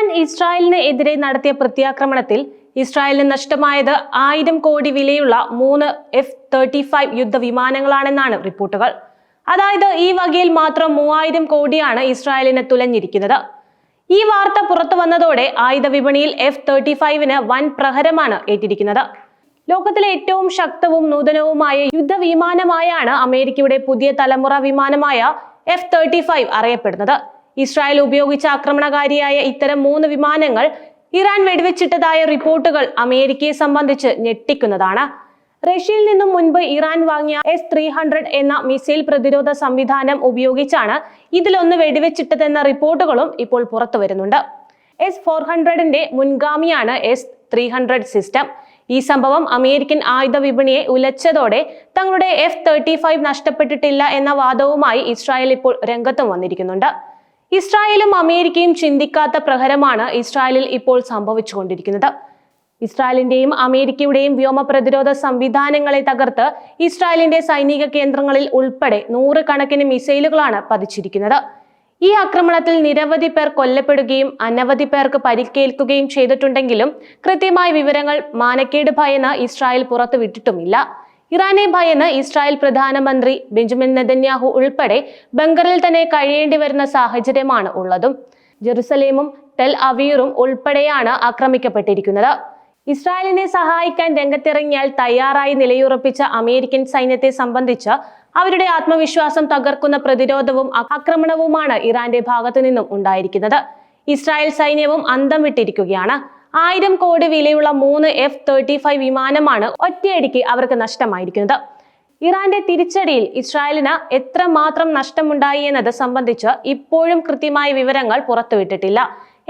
Iran ഇസ്രായേലിന് എതിരെ നടത്തിയ പ്രത്യാക്രമണത്തിൽ ഇസ്രായേലിന് നഷ്ടമായത് 1000 കോടി വിലയുള്ള 3 F-35 യുദ്ധവിമാനങ്ങളാണെന്നാണ് റിപ്പോർട്ടുകൾ. അതായത് ഈ വകയിൽ മാത്രം 3000 കോടിയാണ് ഇസ്രായേലിന് തുലഞ്ഞിരിക്കുന്നത്. ഈ വാർത്ത പുറത്തു വന്നതോടെ ആയുധ വിപണിയിൽ F-35 വൻ പ്രഹരമാണ് ഏറ്റിരിക്കുന്നത്. ലോകത്തിലെ ഏറ്റവും ശക്തവും നൂതനവുമായ യുദ്ധവിമാനമായാണ് അമേരിക്കയുടെ പുതിയ തലമുറ വിമാനമായ F-35 അറിയപ്പെടുന്നത്. ഇസ്രായേൽ ഉപയോഗിച്ച ആക്രമണകാരിയായ ഇത്തരം 3 വിമാനങ്ങൾ ഇറാൻ വെടിവെച്ചിട്ടതായ റിപ്പോർട്ടുകൾ അമേരിക്കയെ സംബന്ധിച്ച് ഞെട്ടിക്കുന്നതാണ്. റഷ്യയിൽ നിന്നും മുൻപ് ഇറാൻ വാങ്ങിയ S-300 എന്ന മിസൈൽ പ്രതിരോധ സംവിധാനം ഉപയോഗിച്ചാണ് ഇതിലൊന്ന് വെടിവെച്ചിട്ടതെന്ന റിപ്പോർട്ടുകളും ഇപ്പോൾ പുറത്തു വരുന്നുണ്ട്. S-400ന്റെ മുൻഗാമിയാണ് S-300 സിസ്റ്റം. ഈ സംഭവം അമേരിക്കൻ ആയുധ വിപണിയെ ഉലച്ചതോടെ തങ്ങളുടെ F-35 നഷ്ടപ്പെട്ടിട്ടില്ല എന്ന വാദവുമായി ഇസ്രായേൽ ഇപ്പോൾ രംഗത്തും വന്നിരിക്കുന്നുണ്ട്. ഇസ്രായേലും അമേരിക്കയും ചിന്തിക്കാത്ത പ്രഹരമാണ് ഇസ്രായേലിൽ ഇപ്പോൾ സംഭവിച്ചുകൊണ്ടിരിക്കുന്നത്. ഇസ്രായേലിന്റെയും അമേരിക്കയുടെയും വ്യോമ പ്രതിരോധ സംവിധാനങ്ങളെ തകർത്ത് ഇസ്രായേലിന്റെ സൈനിക കേന്ദ്രങ്ങളിൽ ഉൾപ്പെടെ 100 കണക്കിന് മിസൈലുകളാണ് പതിച്ചിരിക്കുന്നത്. ഈ ആക്രമണത്തിൽ നിരവധി പേർ കൊല്ലപ്പെടുകയും അനവധി പേർക്ക് പരിക്കേൽക്കുകയും ചെയ്തിട്ടുണ്ടെങ്കിലും കൃത്യമായ വിവരങ്ങൾ മാനക്കേട് ഭയന്ന് ഇസ്രായേൽ പുറത്തുവിട്ടിട്ടുമില്ല. ഇറാനെ ഭയന്ന് ഇസ്രായേൽ പ്രധാനമന്ത്രി ബെഞ്ചമിൻ നെതന്യാഹു ഉൾപ്പെടെ ബങ്കറിൽ തന്നെ കഴിയേണ്ടി വരുന്ന സാഹചര്യമാണ് ഉള്ളതും. ജെറുസലേമും ടെൽ അവീറും ഉൾപ്പെടെയാണ് ആക്രമിക്കപ്പെട്ടിരിക്കുന്നത്. ഇസ്രായേലിനെ സഹായിക്കാൻ രംഗത്തിറങ്ങിയാൽ തയ്യാറായി നിലയുറപ്പിച്ച അമേരിക്കൻ സൈന്യത്തെ സംബന്ധിച്ച് അവരുടെ ആത്മവിശ്വാസം തകർക്കുന്ന പ്രതിരോധവും ആക്രമണവുമാണ് ഇറാന്റെ ഭാഗത്തു നിന്നും ഉണ്ടായിരിക്കുന്നത്. ഇസ്രായേൽ സൈന്യവും അന്തം വിട്ടിരിക്കുകയാണ്. 1000 കോടി വിലയുള്ള 3 F-35 വിമാനമാണ് ഒറ്റയടിക്ക് അവർക്ക് നഷ്ടമായിരിക്കുന്നത്. ഇറാന്റെ തിരിച്ചടിയിൽ ഇസ്രായേലിന് എത്രമാത്രം നഷ്ടമുണ്ടായി എന്നത് സംബന്ധിച്ച് ഇപ്പോഴും കൃത്യമായ വിവരങ്ങൾ പുറത്തുവിട്ടിട്ടില്ല.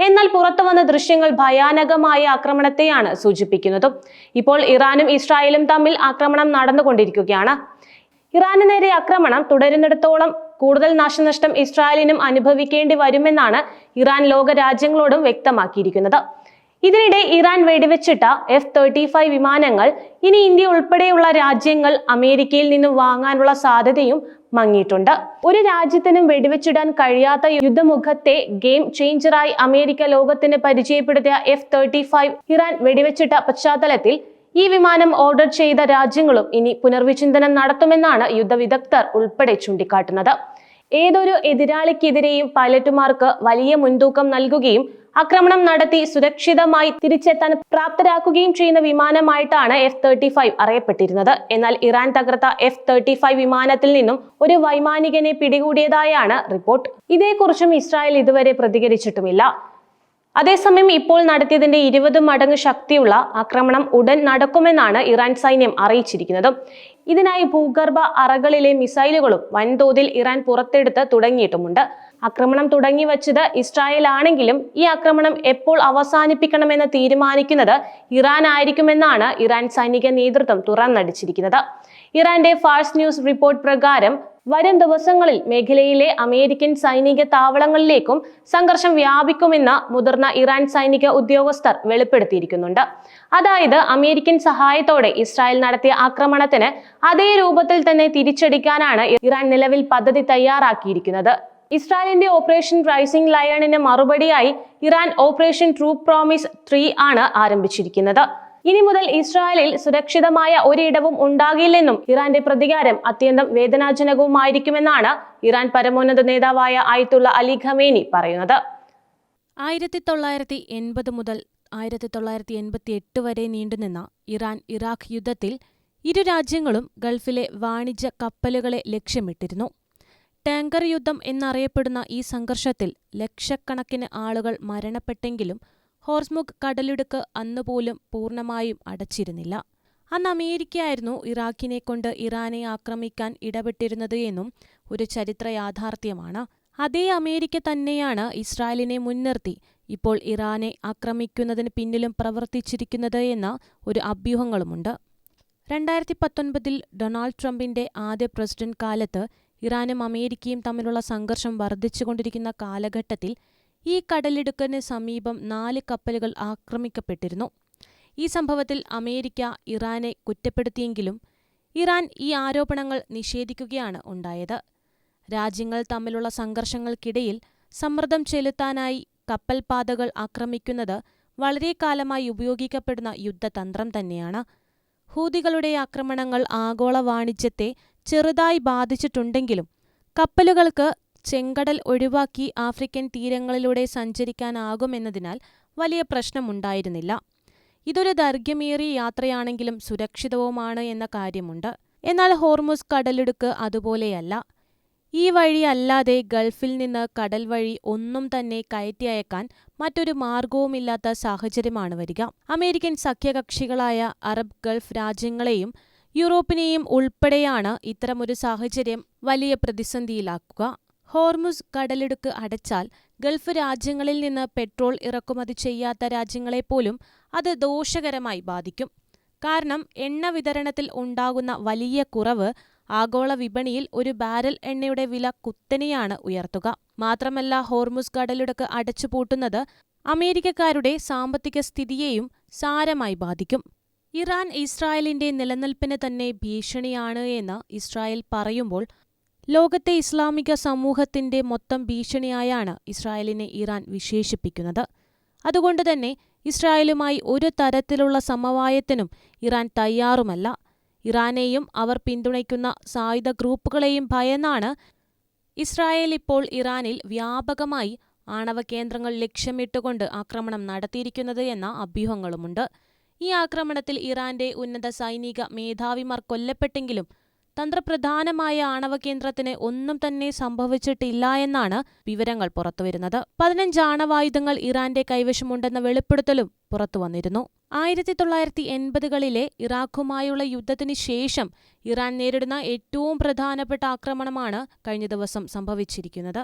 എന്നാൽ പുറത്തു വന്ന ദൃശ്യങ്ങൾ ഭയാനകമായ ആക്രമണത്തെയാണ് സൂചിപ്പിക്കുന്നതും. ഇപ്പോൾ ഇറാനും ഇസ്രായേലും തമ്മിൽ ആക്രമണം നടന്നുകൊണ്ടിരിക്കുകയാണ്. ഇറാന് നേരെ ആക്രമണം തുടരുന്നിടത്തോളം കൂടുതൽ നാശനഷ്ടം ഇസ്രായേലിനും അനുഭവിക്കേണ്ടി വരുമെന്നാണ് ഇറാൻ ലോക രാജ്യങ്ങളോടും വ്യക്തമാക്കിയിരിക്കുന്നത്. ഇതിനിടെ ഇറാൻ വെടിവെച്ചിട്ട F-35 വിമാനങ്ങൾ ഇനി ഇന്ത്യ ഉൾപ്പെടെയുള്ള രാജ്യങ്ങൾ അമേരിക്കയിൽ നിന്നും വാങ്ങാനുള്ള സാധ്യതയും മങ്ങിയിട്ടുണ്ട്. ഒരു രാജ്യത്തിനും വെടിവെച്ചിടാൻ കഴിയാത്ത യുദ്ധമുഖത്തെ ഗെയിം ചേഞ്ചറായി അമേരിക്ക ലോകത്തിന് പരിചയപ്പെടുത്തിയ F-35 ഇറാൻ വെടിവെച്ചിട്ട പശ്ചാത്തലത്തിൽ ഈ വിമാനം ഓർഡർ ചെയ്ത രാജ്യങ്ങളും ഇനി പുനർവിചിന്തനം നടത്തുമെന്നാണ് യുദ്ധവിദഗ്ധർ ഉൾപ്പെടെ ചൂണ്ടിക്കാട്ടുന്നത്. ഏതൊരു എതിരാളിക്കെതിരെയും പൈലറ്റുമാർക്ക് വലിയ മുൻതൂക്കം നൽകുകയും ആക്രമണം നടത്തി സുരക്ഷിതമായി തിരിച്ചെത്താൻ പ്രാപ്തരാക്കുകയും ചെയ്യുന്ന വിമാനമായിട്ടാണ് F-35 അറിയപ്പെട്ടിരുന്നത്. എന്നാൽ ഇറാൻ തകർത്ത F-35 വിമാനത്തിൽ നിന്നും ഒരു വൈമാനികനെ പിടികൂടിയതായാണ് റിപ്പോർട്ട്. ഇതേക്കുറിച്ചും ഇസ്രായേൽ ഇതുവരെ പ്രതികരിച്ചിട്ടുമില്ല. അതേസമയം ഇപ്പോൾ നടത്തിയതിന്റെ 20 മടങ്ങ് ശക്തിയുള്ള ആക്രമണം ഉടൻ നടക്കുമെന്നാണ് ഇറാൻ സൈന്യം അറിയിച്ചിരിക്കുന്നത്. ഇതിനായി ഭൂഗർഭ അറകളിലെ മിസൈലുകളും വൻതോതിൽ ഇറാൻ പുറത്തെടുത്ത് തുടങ്ങിയിട്ടുമുണ്ട്. ആക്രമണം തുടങ്ങി വച്ചത് ഇസ്രായേൽ ആണെങ്കിലും ഈ ആക്രമണം എപ്പോൾ അവസാനിപ്പിക്കണമെന്ന് തീരുമാനിക്കുന്നത് ഇറാൻ ആയിരിക്കുമെന്നാണ് ഇറാൻ സൈനിക നേതൃത്വം തുറന്നടിച്ചിരിക്കുന്നത്. ഇറാന്റെ ഫാഴ്സ് ന്യൂസ് റിപ്പോർട്ട് പ്രകാരം വരും ദിവസങ്ങളിൽ മേഖലയിലെ അമേരിക്കൻ സൈനിക താവളങ്ങളിലേക്കും സംഘർഷം വ്യാപിക്കുമെന്ന് മുതിർന്ന ഇറാൻ സൈനിക ഉദ്യോഗസ്ഥർ വെളിപ്പെടുത്തിയിരിക്കുന്നുണ്ട്. അതായത് അമേരിക്കൻ സഹായത്തോടെ ഇസ്രായേൽ നടത്തിയ ആക്രമണത്തിന് അതേ രൂപത്തിൽ തന്നെ തിരിച്ചടിക്കാനാണ് ഇറാൻ നിലവിൽ പദ്ധതി തയ്യാറാക്കിയിരിക്കുന്നത്. ഇസ്രായേലിന്റെ ഓപ്പറേഷൻ റൈസിംഗ് ലയണിന് മറുപടിയായി ഇറാൻ ഓപ്പറേഷൻ ട്രൂ പ്രോമിസ് 3 ആണ് ആരംഭിച്ചിരിക്കുന്നത്. ഇനി മുതൽ ഇസ്രായേലിൽ സുരക്ഷിതമായ ഒരിടവും ഉണ്ടാകില്ലെന്നും ഇറാന്റെ പ്രതികാരം അത്യന്തം വേദനാജനകവുമായിരിക്കുമെന്നാണ് ഇറാൻ പരമോന്നത നേതാവായ ആയത്തുള്ള അലി ഖമേനി പറയുന്നത്. 1980 മുതൽ 1988 വരെ നീണ്ടുനിന്ന ഇറാൻ-ഇറാഖ് യുദ്ധത്തിൽ ഇരു രാജ്യങ്ങളും ഗൾഫിലെ വാണിജ്യ കപ്പലുകളെ ലക്ഷ്യമിട്ടിരുന്നു. ടാങ്കർ യുദ്ധം എന്നറിയപ്പെടുന്ന ഈ സംഘർഷത്തിൽ ലക്ഷക്കണക്കിന് ആളുകൾ മരണപ്പെട്ടെങ്കിലും ഹോർസ്മുഗ് കടലിടുക്ക് അന്നുപോലും പൂർണ്ണമായും അടച്ചിരുന്നില്ല. അന്ന് അമേരിക്കയായിരുന്നു ഇറാഖിനെ കൊണ്ട് ഇറാനെ ആക്രമിക്കാൻ ഇടപെട്ടിരുന്നത് എന്നും ഒരു ചരിത്ര യാഥാർത്ഥ്യമാണ്. അതേ അമേരിക്ക തന്നെയാണ് ഇസ്രായേലിനെ മുൻനിർത്തി ഇപ്പോൾ ഇറാനെ ആക്രമിക്കുന്നതിന് പിന്നിലും പ്രവർത്തിച്ചിരിക്കുന്നത് എന്ന ഒരു അഭ്യൂഹങ്ങളുമുണ്ട്. 2019 ഡൊണാൾഡ് ട്രംപിന്റെ ആദ്യ പ്രസിഡന്റ് കാലത്ത് ഇറാനും അമേരിക്കയും തമ്മിലുള്ള സംഘർഷം വർദ്ധിച്ചുകൊണ്ടിരിക്കുന്ന കാലഘട്ടത്തിൽ ഈ കടലിടുക്കിന് സമീപം 4 കപ്പലുകൾ ആക്രമിക്കപ്പെട്ടിരുന്നു. ഈ സംഭവത്തിൽ അമേരിക്ക ഇറാനെ കുറ്റപ്പെടുത്തിയെങ്കിലും ഇറാൻ ഈ ആരോപണങ്ങൾ നിഷേധിക്കുകയാണ് ഉണ്ടായത്. രാജ്യങ്ങൾ തമ്മിലുള്ള സംഘർഷങ്ങൾക്കിടയിൽ സമ്മർദ്ദം ചെലുത്താനായി കപ്പൽപാതകൾ ആക്രമിക്കുന്നത് വളരെ കാലമായി ഉപയോഗിക്കപ്പെടുന്ന യുദ്ധതന്ത്രം തന്നെയാണ്. ഹൂതികളുടെ ആക്രമണങ്ങൾ ആഗോള വാണിജ്യത്തെ ചെറുതായി ബാധിച്ചിട്ടുണ്ടെങ്കിലും കപ്പലുകൾക്ക് ചെങ്കടൽ ഒഴിവാക്കി ആഫ്രിക്കൻ തീരങ്ങളിലൂടെ സഞ്ചരിക്കാനാകുമെന്നതിനാൽ വലിയ പ്രശ്നമുണ്ടായിരുന്നില്ല. ഇതൊരു ദൈർഘ്യമേറിയ യാത്രയാണെങ്കിലും സുരക്ഷിതവുമാണ് എന്ന കാര്യമുണ്ട്. എന്നാൽ ഹോർമുസ് കടലിടുക്ക് അതുപോലെയല്ല. ഈ വഴി അല്ലാതെ ഗൾഫിൽ നിന്ന് കടൽ വഴി ഒന്നും തന്നെ കയറ്റി അയക്കാൻ മറ്റൊരു മാർഗവുമില്ലാത്ത സാഹചര്യമാണ് വരിക. അമേരിക്കൻ സഖ്യകക്ഷികളായ അറബ് ഗൾഫ് രാജ്യങ്ങളെയും യൂറോപ്പിനെയും ഉൾപ്പെടെയാണ് ഇത്തരമൊരു സാഹചര്യം വലിയ പ്രതിസന്ധിയിലാക്കുക. ഹോർമുസ് കടലിടുക്ക് അടച്ചാൽ ഗൾഫ് രാജ്യങ്ങളിൽ നിന്ന് പെട്രോൾ ഇറക്കുമതി ചെയ്യാത്ത രാജ്യങ്ങളെപ്പോലും അത് ദോഷകരമായി ബാധിക്കും. കാരണം എണ്ണ വിതരണത്തിൽ ഉണ്ടാകുന്ന വലിയ കുറവ് ആഗോള വിപണിയിൽ ഒരു ബാരൽ എണ്ണയുടെ വില കുത്തനെയാണ് ഉയർത്തുക. മാത്രമല്ല, ഹോർമുസ് കടലിടുക്ക് അടച്ചുപൂട്ടുന്നത് അമേരിക്കക്കാരുടെ സാമ്പത്തിക സ്ഥിതിയെയും സാരമായി ബാധിക്കും. ഇറാൻ ഇസ്രായേലിന്റെ നിലനിൽപ്പിന് തന്നെ ഭീഷണിയാണ് എന്ന് ഇസ്രായേൽ പറയുമ്പോൾ ലോകത്തെ ഇസ്ലാമിക സമൂഹത്തിന്റെ മൊത്തം ഭീഷണിയായാണ് ഇസ്രായേലിനെ ഇറാൻ വിശേഷിപ്പിക്കുന്നത്. അതുകൊണ്ടുതന്നെ ഇസ്രായേലുമായി ഒരു തരത്തിലുള്ള സമവായത്തിനും ഇറാൻ തയ്യാറുമല്ല. ഇറാനെയും അവർ പിന്തുണയ്ക്കുന്ന സായുധ ഗ്രൂപ്പുകളെയും ഭയന്നാണ് ഇസ്രായേൽ ഇപ്പോൾ ഇറാനിൽ വ്യാപകമായി ആണവ കേന്ദ്രങ്ങൾ ലക്ഷ്യമിട്ടുകൊണ്ട് ആക്രമണം നടത്തിയിരിക്കുന്നത് എന്ന അഭ്യൂഹങ്ങളുമുണ്ട്. ഈ ആക്രമണത്തിൽ ഇറാന്റെ ഉന്നത സൈനിക മേധാവിമാർ കൊല്ലപ്പെട്ടെങ്കിലും തന്ത്രപ്രധാനമായ ആണവ കേന്ദ്രത്തിന് ഒന്നും തന്നെ സംഭവിച്ചിട്ടില്ല എന്നാണ് വിവരങ്ങൾ പുറത്തുവരുന്നത്. 15 ആണവായുധങ്ങൾ ഇറാന്റെ കൈവശമുണ്ടെന്ന വെളിപ്പെടുത്തലും പുറത്തുവന്നിരുന്നു. 1980കളിലെ ഇറാഖുമായുള്ള യുദ്ധത്തിന് ശേഷം ഇറാൻ നേരിടുന്ന ഏറ്റവും പ്രധാനപ്പെട്ട ആക്രമണമാണ് കഴിഞ്ഞ ദിവസം സംഭവിച്ചിരിക്കുന്നത്.